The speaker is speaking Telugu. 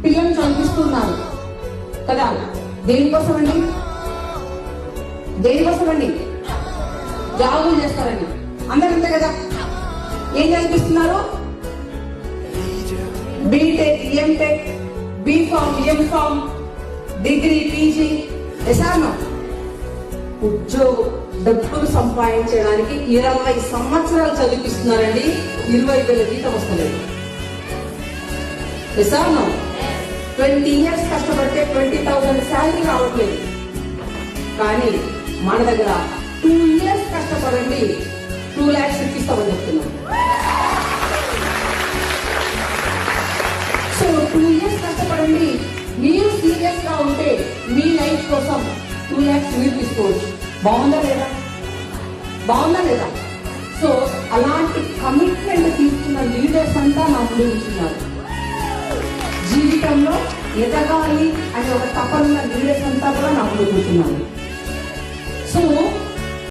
పిల్లల్ని చదివిస్తున్నారు కదా. దేనికోసం అండి? దేనికోసం అండి? జాబులు చేస్తారండి. అందరంతే కదా. ఏం చదివిస్తున్నారు? BTech, MTech, BPharm, MPharm, degree, PG. ఎసానో ఉద్యోగం, డబ్బులు సంపాదించడానికి 20 సంవత్సరాలు చదివిస్తున్నారండి. 20,000 జీతం వస్తలేదు. ఎసానో 20 years కష్టపడితే 20,000 శాలరీ రావట్లేదు. కానీ మన దగ్గర 2 years కష్టపడండి 2 lakhs ఇప్పిస్తామని చెప్తున్నాం. సో 2 years కష్టపడండి. మీరు సీరియస్ గా ఉంటే మీ లైఫ్ కోసం 2 lakhs మీరు తీసుకోవచ్చు. బాగుందా లేదా? బాగుందా లేదా? సో అలాంటి కమిట్మెంట్ తీసుకున్న లీడర్స్ అంతా నా ముందు ఉంటున్నారు. జీవితంలో ఎదగాలి అనే ఒక తపన లీడర్స్ అంతా కూడా నా ముందు కూర్చున్నారు. సో